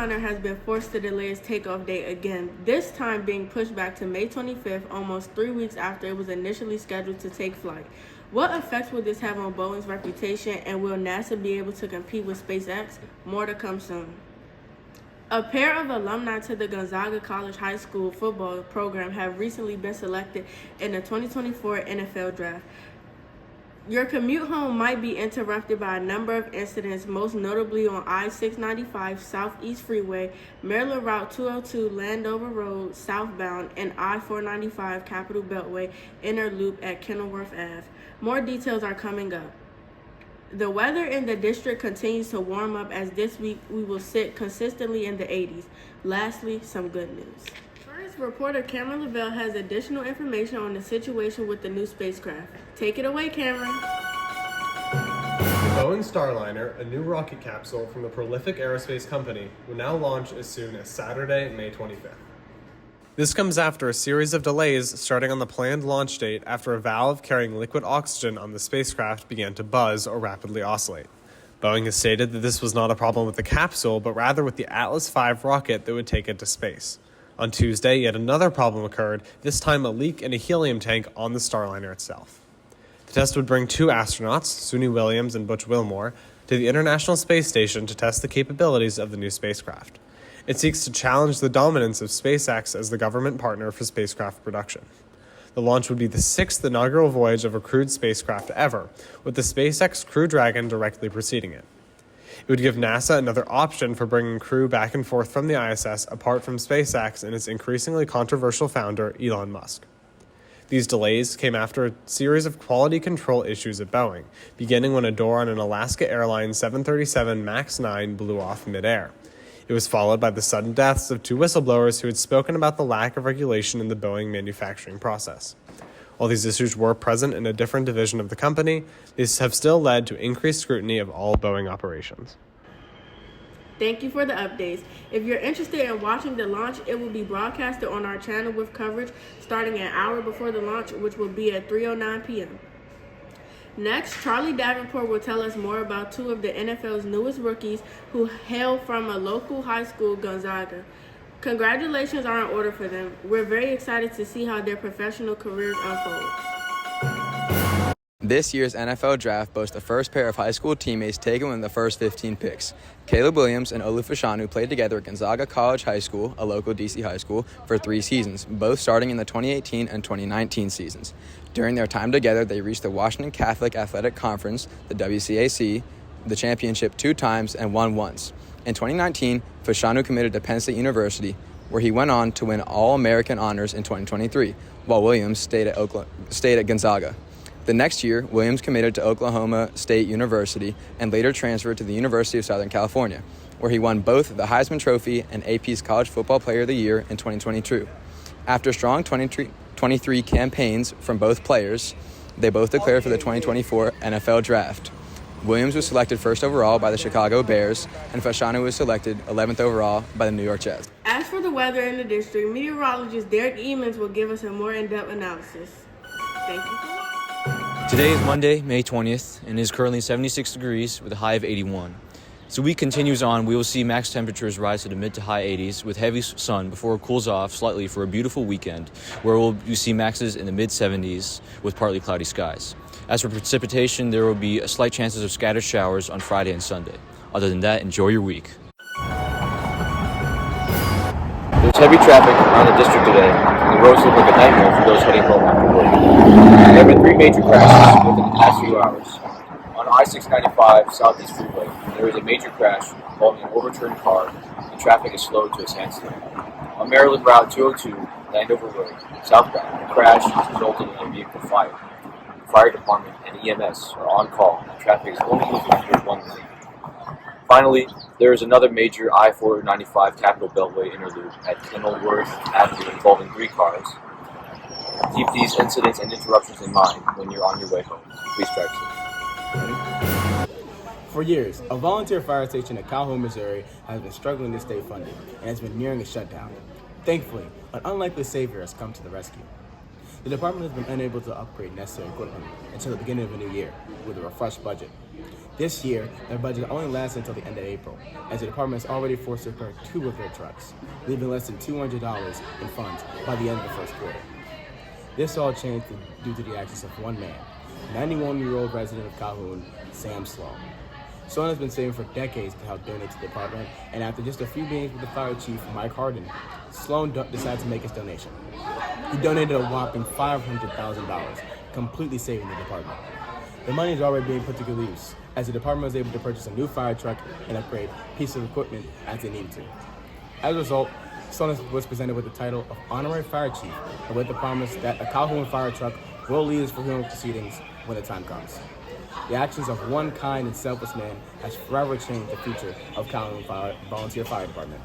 Starliner has been forced to delay its takeoff date again, this time being pushed back to May 25th, almost 3 weeks after it was initially scheduled to take flight. What effects will this have on Boeing's reputation, and will NASA be able to compete with SpaceX? More to come soon. A pair of alumni to the Gonzaga College High School football program have recently been selected in the 2024 NFL Draft. Your commute home might be interrupted by a number of incidents, most notably on I-695 Southeast Freeway, Maryland Route 202 Landover Road southbound, and I-495 Capitol Beltway Inner Loop at Kenilworth Ave. More details are coming up. The weather in the district continues to warm up as this week we will sit consistently in the 80s. Lastly, some good news. First, reporter Cameron Lavelle has additional information on the situation with the new spacecraft. Take it away, Cameron. The Boeing Starliner, a new rocket capsule from the prolific aerospace company, will now launch as soon as Saturday, May 25th. This comes after a series of delays starting on the planned launch date after a valve carrying liquid oxygen on the spacecraft began to buzz or rapidly oscillate. Boeing has stated that this was not a problem with the capsule, but rather with the Atlas V rocket that would take it to space. On Tuesday, yet another problem occurred, this time a leak in a helium tank on the Starliner itself. The test would bring two astronauts, Suni Williams and Butch Wilmore, to the International Space Station to test the capabilities of the new spacecraft. It seeks to challenge the dominance of SpaceX as the government partner for spacecraft production. The launch would be the sixth inaugural voyage of a crewed spacecraft ever, with the SpaceX Crew Dragon directly preceding it. It would give NASA another option for bringing crew back and forth from the ISS apart from SpaceX and its increasingly controversial founder, Elon Musk. These delays came after a series of quality control issues at Boeing, beginning when a door on an Alaska Airlines 737 MAX 9 blew off midair. It was followed by the sudden deaths of two whistleblowers who had spoken about the lack of regulation in the Boeing manufacturing process. While these issues were present in a different division of the company, these have still led to increased scrutiny of all Boeing operations. Thank you for the updates. If you're interested in watching the launch, it will be broadcasted on our channel with coverage starting an hour before the launch, which will be at 3:09 p.m. Next, Charlie Davenport will tell us more about two of the NFL's newest rookies who hail from a local high school, Gonzaga. Congratulations are in order for them. We're very excited to see how their professional careers unfold. This year's NFL Draft boasts the first pair of high school teammates taken in the first 15 picks. Caleb Williams and Olu Fashanu played together at Gonzaga College High School, a local DC high school, for 3 seasons, both starting in the 2018 and 2019 seasons. During their time together, they reached the Washington Catholic Athletic Conference, the WCAC, the championship 2 times and won once. In 2019, Fashanu committed to Penn State University, where he went on to win All-American honors in 2023, while Williams stayed at Gonzaga. The next year, Williams committed to Oklahoma State University and later transferred to the University of Southern California, where he won both the Heisman Trophy and AP's College Football Player of the Year in 2022. After strong 23 campaigns from both players, they both declared for the 2024 NFL Draft. Williams was selected first overall by the Chicago Bears, and Fashanu was selected 11th overall by the New York Jets. As for the weather in the district, meteorologist Derek Emons will give us a more in-depth analysis. Thank you. Today is Monday, May 20th, and it is currently 76 degrees with a high of 81. As the week continues on, we will see max temperatures rise to the mid to high 80s with heavy sun before it cools off slightly for a beautiful weekend, where we'll see maxes in the mid 70s with partly cloudy skies. As for precipitation, there will be slight chances of scattered showers on Friday and Sunday. Other than that, enjoy your week. There's heavy traffic around the district today, and the roads look like a nightmare for those heading home after work. There have been 3 major crashes within the past few hours. On I-695 Southeast Freeway, there is a major crash involving an overturned car, and traffic is slowed to a standstill. On Maryland Route 202 Landover Road, southbound, the crash has resulted in a vehicle fire. The fire department and EMS are on call, and traffic is only moving through one lane. Finally, there is another major I-495 Capitol Beltway inner loop at Kenilworth Avenue involving 3 cars. Keep these incidents and interruptions in mind when you're on your way home. Please drive safe. For years, a volunteer fire station at Calhoun, Missouri has been struggling to stay funded and has been nearing a shutdown. Thankfully, an unlikely savior has come to the rescue. The department has been unable to upgrade necessary equipment until the beginning of a new year with a refreshed budget. This year, their budget only lasts until the end of April, as the department is already forced to repair 2 of their trucks, leaving less than $200 in funds by the end of the first quarter. This all changed due to the actions of one man, 91-year-old resident of Calhoun, Sam Sloan. Sloan has been saving for decades to help donate to the department, and after just a few meetings with the fire chief, Mike Harden, Sloan decided to make his donation. He donated a whopping $500,000, completely saving the department. The money is already being put to good use, as the department was able to purchase a new fire truck and upgrade pieces of equipment as they needed to. As a result, Sloan was presented with the title of Honorary Fire Chief, and with the promise that a Calhoun fire truck will lead his funeral proceedings when the time comes. The actions of one kind and selfless man has forever changed the future of Calhoun Volunteer Fire Department.